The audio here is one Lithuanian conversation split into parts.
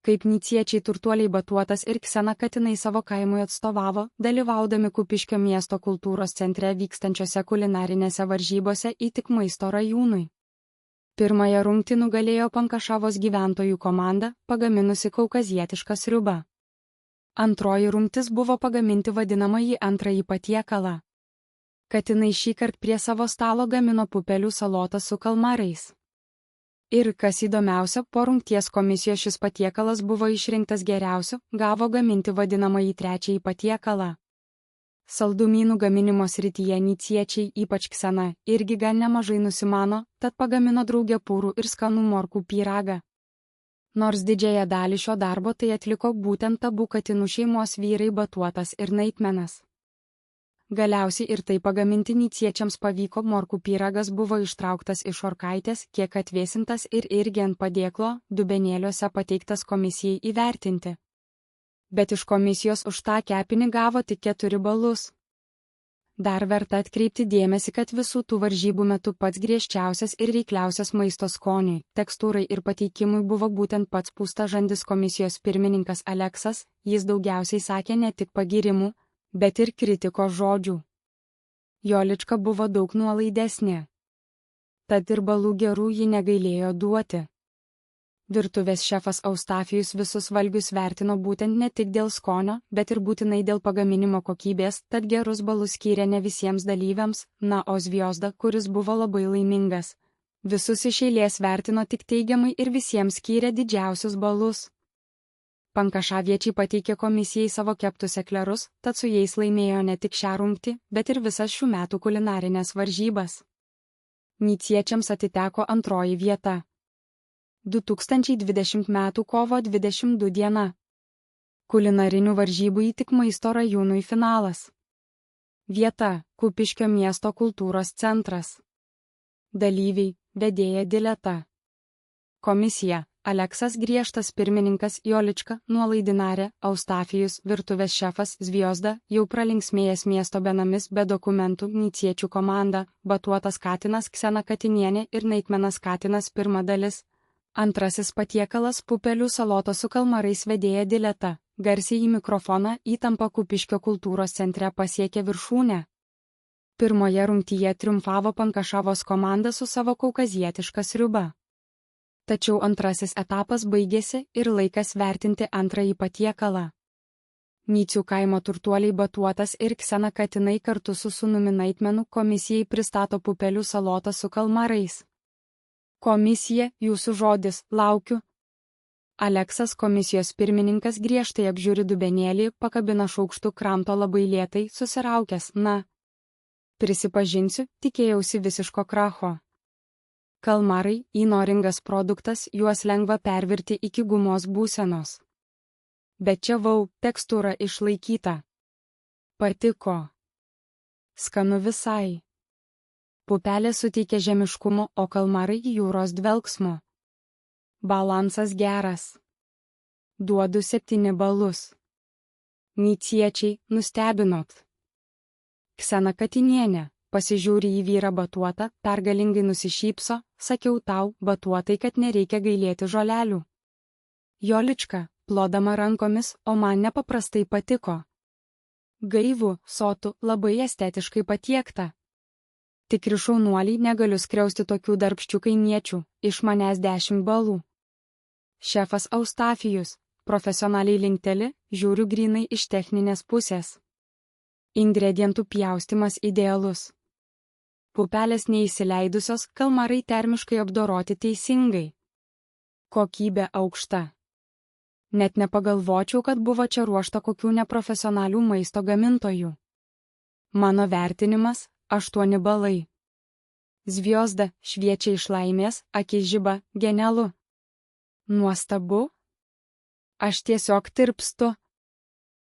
kaip niciečiai turtuoliai Batuotas ir Ksena Katinai savo kaimui atstovavo, dalyvaudami Kupiškio miesto kultūros centre vykstančiose kulinarinėse varžybose į tik maisto rajūnui. Pirmąją rungtį nugalėjo Pankašavos gyventojų komanda, pagaminusi kaukazietišką sriubą. Antroji rungtis buvo pagaminti vadinamąjį antrąjį patiekalą. Katinai šįkart prie savo stalo gamino pupelių salotą su kalmarais. Ir, kas įdomiausia, po rungties komisijos šis patiekalas buvo išrinktas geriausiu, gavo gaminti vadinamąjį trečiąjį patiekalą. Saldumynų gaminimo srityje niciečiai, ypač Ksena, irgi gan nemažai nusimano, tad pagamino drauge purų ir skanų morkų pyragą. Nors didžiąją dalį šio darbo tai atliko būtent abu Katinų šeimos vyrai Batuotas ir Naitmenas. Galiausiai ir tai pagaminti niciečiams pavyko, morkų pyragas buvo ištrauktas iš orkaitės, kiek atvėsintas ir irgi ant padėklo, dubenėliuose pateiktas komisijai įvertinti. Bet iš komisijos už tą kepinį gavo tik 4 balus. Dar verta atkreipti dėmesį, kad visų tų varžybų metu pats griežčiausias ir reikliausias maisto skoniui, tekstūrai ir pateikimui buvo būtent pats pūstažandis komisijos pirmininkas Aleksas, jis daugiausiai sakė ne tik pagyrimų, bet ir kritikos žodžių. Jolička buvo daug nuolaidesnė. Tad ir balų gerų ji negailėjo duoti. Virtuvės šefas Eustafijus visus valgius vertino būtent ne tik dėl skonio, bet ir būtinai dėl pagaminimo kokybės, tad gerus balus skyrė ne visiems dalyviams, na o Zviozda, kuris buvo labai laimingas. Visus iš eilės vertino tik teigiamai ir visiems skyrė didžiausius balus. Pankašaviečiai pateikė komisijai savo keptus eklerus, tad su jais laimėjo ne tik šią rungtį, bet ir visas šių metų kulinarinės varžybas. Niciečiams atiteko antroji vieta. 2020 m. kovo 22 diena. Kulinarinių varžybų į tik maisto rajūnui finalas. Vieta – Kupiškio miesto kultūros centras. Dalyviai – vedėja Dileta. Komisija – Aleksas griežtas pirmininkas Jolička, nuolaidinarė, Eustafijus, virtuvės šefas Zviozda, jau pralinksmėjęs miesto benamis be dokumentų, niciečių komanda, Batuotas Katinas Ksena Katinienė ir Naitmenas Katinas pirma dalis. Antrasis patiekalas pupelių saloto su kalmarais vedėja Dileta, garsiai į mikrofoną, įtampa Kupiškio kultūros centre pasiekė viršūnę. Pirmoje rungtyje triumfavo Pankašavos komanda su savo kaukazietiška sriuba. Tačiau antrasis etapas baigėsi ir laikas vertinti antrąjį patiekalą. Nicių kaimo turtuoliai Batuotas ir Ksena Katinai kartu su sūnumi Naitmenu komisijai pristato pupelių salotą su kalmarais. Komisija, jūsų žodis, laukiu. Aleksas, komisijos pirmininkas, griežtai apžiūri dubenėlį, pakabina šaukštu, kramto labai lėtai, susiraukęs, na. Prisipažinsiu, tikėjausi visiško kracho. Kalmarai – įnoringas produktas, juos lengva pervirti iki gumos būsenos. Bet čia tekstūra išlaikyta. Patiko. Skanu visai. Pupelė suteikia žemiškumo, o kalmarai jūros dvelksmo. Balansas geras. Duodu 7 balus. Niciečiai, nustebinot. Ksena Katinienė. Pasižiūri į vyrą Batuotą, pergalingai nusišypso, sakiau tau, Batuotai, kad nereikia gailėti žolelių. Jolička, plodama rankomis, o man nepaprastai patiko. Gaivu, sotu, labai estetiškai patiekta. Tikri šaunuoliai, negaliu skriausti tokių darbščių kaimiečių, iš manęs 10 balų. Šefas Eustafijus, profesionaliai linkteli, žiūriu grinai iš techninės pusės. Ingredientų pjaustymas idealus. Pupelės neįsileidusios, kalmarai termiškai apdoroti teisingai. Kokybė aukšta. Net nepagalvočiau, kad buvo čia ruošta kokių neprofesionalių maisto gamintojų. Mano vertinimas – 8 balai. Zviozda šviečia iš laimės, akis žiba, genialu. Nuostabu. Aš tiesiog tirpstu.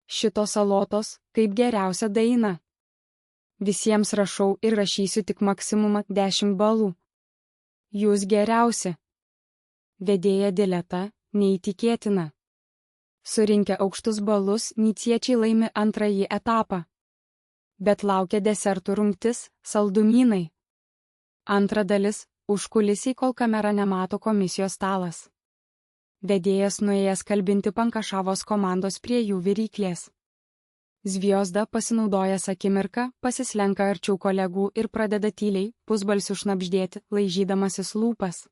Šitos salotos kaip geriausia daina. Visiems rašau ir rašysiu tik maksimumą 10 balų. Jūs geriausi. Vedėja Dileta, neįtikėtina. Surinkę aukštus balus, niciečiai laimi antrąjį etapą. Bet laukia desertų rungtis, saldumynai. Antra dalis – užkulisiai, kol kamera nemato, komisijos stalas. Vedėjas nuėjęs kalbinti Pankašavos komandos prie jų viryklės. Zviozda, pasinaudojęs akimirką, pasislenka arčiau kolegų ir pradeda tyliai, pusbalsiu šnabždėti, laižydamasis lūpas.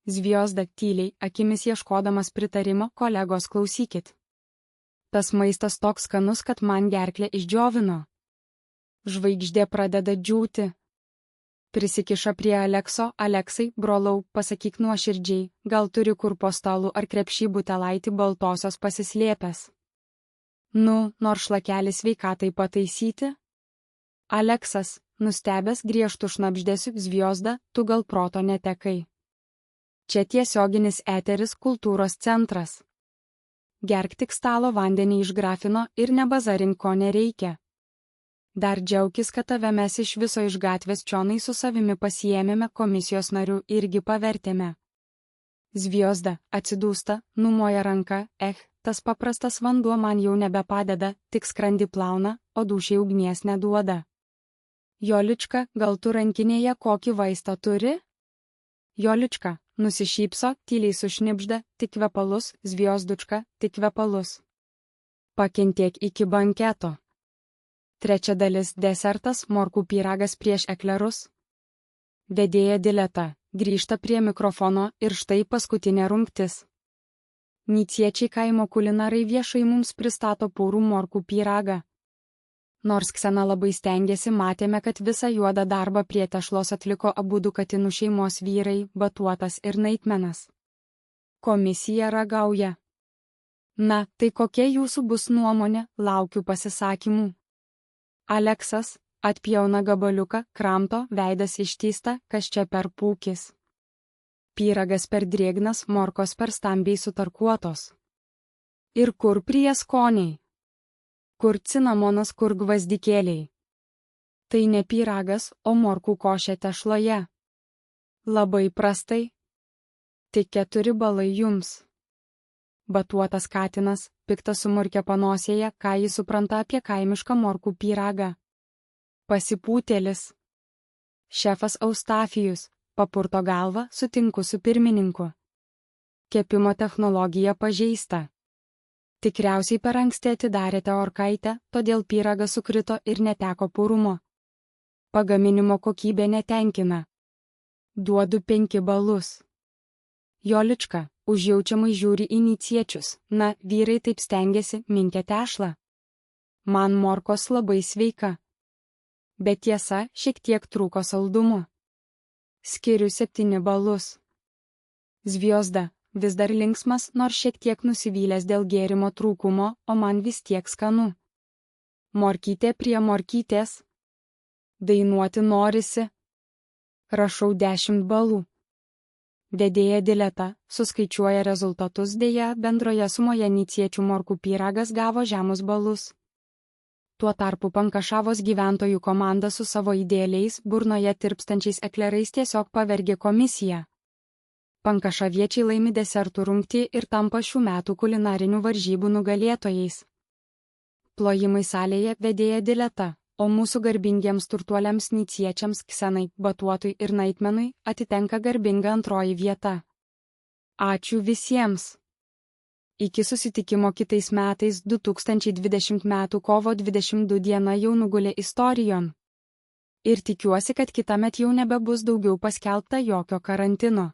Zviozda tyliai, akimis ieškodamas pritarimo, kolegos klausykit. Tas maistas toks skanus, kad man gerklę išdžiovino. Žvaigždė pradeda džiūti. Prisikiša prie Alekso, Aleksai, brolau, pasakyk nuoširdžiai, gal turi kur po stalu ar krepšį butelaitį baltosios pasislėpęs. Nu, nors šlakelį sveikatai pataisyti? Aleksas, nustebęs griežtų šnabždesiu, Zviozda, tu gal proto netekai. Čia tiesioginis eteris, kultūros centras. Gerk tik stalo vandenį iš grafino ir nebazarink, ko nereikia. Dar džiaukis, kad tave mes iš viso iš gatvės čionai su savimi pasiėmėme, komisijos narių irgi pavertėme. Zviozda, atsidūsta, numoja ranka, tas paprastas vanduo man jau nebepadeda, tik skrandį plauna, o dūšiai ugnies neduoda. Jolička, gal tu rankinėje kokį vaistą turi? Jolička, nusišypso, tyliai sušnibžda, tik kvepalus, Zviozdučka, tik kvepalus. Pakentėk iki banketo. Trečia dalis desertas, morkų pyragas prieš eklerus. Vedėja Dileta grįžta prie mikrofono ir štai paskutinė rungtis. Niciečiai kaimo kulinarai viešai mums pristato purų morkų pyragą. Nors Ksena labai stengiasi, matėme, kad visą juodą darbą prie tešlos atliko abudu katinų šeimos vyrai, Batuotas ir Naitmenas. Komisija ragauja. Na, tai kokia jūsų bus nuomonė, laukiu pasisakymų. Aleksas atpjauna gabaliuką, kramto, veidas ištįsta, kas čia per pūkis. Pyragas per drėgnas, morkos per stambiai sutarkuotos. Ir kur prieskoniai? Kur cinamonas, kur gvazdikėliai? Tai ne pyragas, o morkų košė tešloje. Labai prastai. Tik 4 balai jums. Batuotas katinas, piktas sumurkia panosėje, ką jis supranta apie kaimišką morkų pyragą. Pasipūtėlis. Šefas Eustafijus, papurto galvą, sutinku su pirmininku. Kepimo technologija pažeista. Tikriausiai per anksti atidarėte orkaitę, todėl pyragas sukrito ir neteko purumo. Pagaminimo kokybė netenkina. Duodu 5 balus. Jolička užjaučiamai žiūri į niciečius, na, vyrai taip stengiasi, minkę tešlą. Man morkos labai sveika. Bet tiesa, šiek tiek trūko saldumo. Skiriu 7 balus. Zviozda, vis dar linksmas, nors šiek tiek nusivylęs dėl gėrimo trūkumo, o man vis tiek skanu. Morkytė prie morkytės. Dainuoti norisi. Rašau 10 balų. Vedėja Dileta suskaičiuoja rezultatus, dėja bendroje sumoje niciečių morkų pyragas gavo žemus balus. Tuo tarpu Pankašavos gyventojų komanda su savo idealiais, burnoje tirpstančiais eklerais tiesiog pavergė komisiją. Pankašaviečiai laimi desertų rungtį ir tampa šių metų kulinarinių varžybų nugalėtojais. Plojimai salėje vedėja Dileta, o mūsų garbingiems turtuoliams niciečiams Ksenai, Batuotui ir Naitmenui atitenka garbinga antroji vieta. Ačiū visiems. Iki susitikimo kitais metais 2020 m. kovo 22 diena jau nugulė istorijon. Ir tikiuosi, kad kitąmet jau nebebus daugiau paskelbta jokio karantino.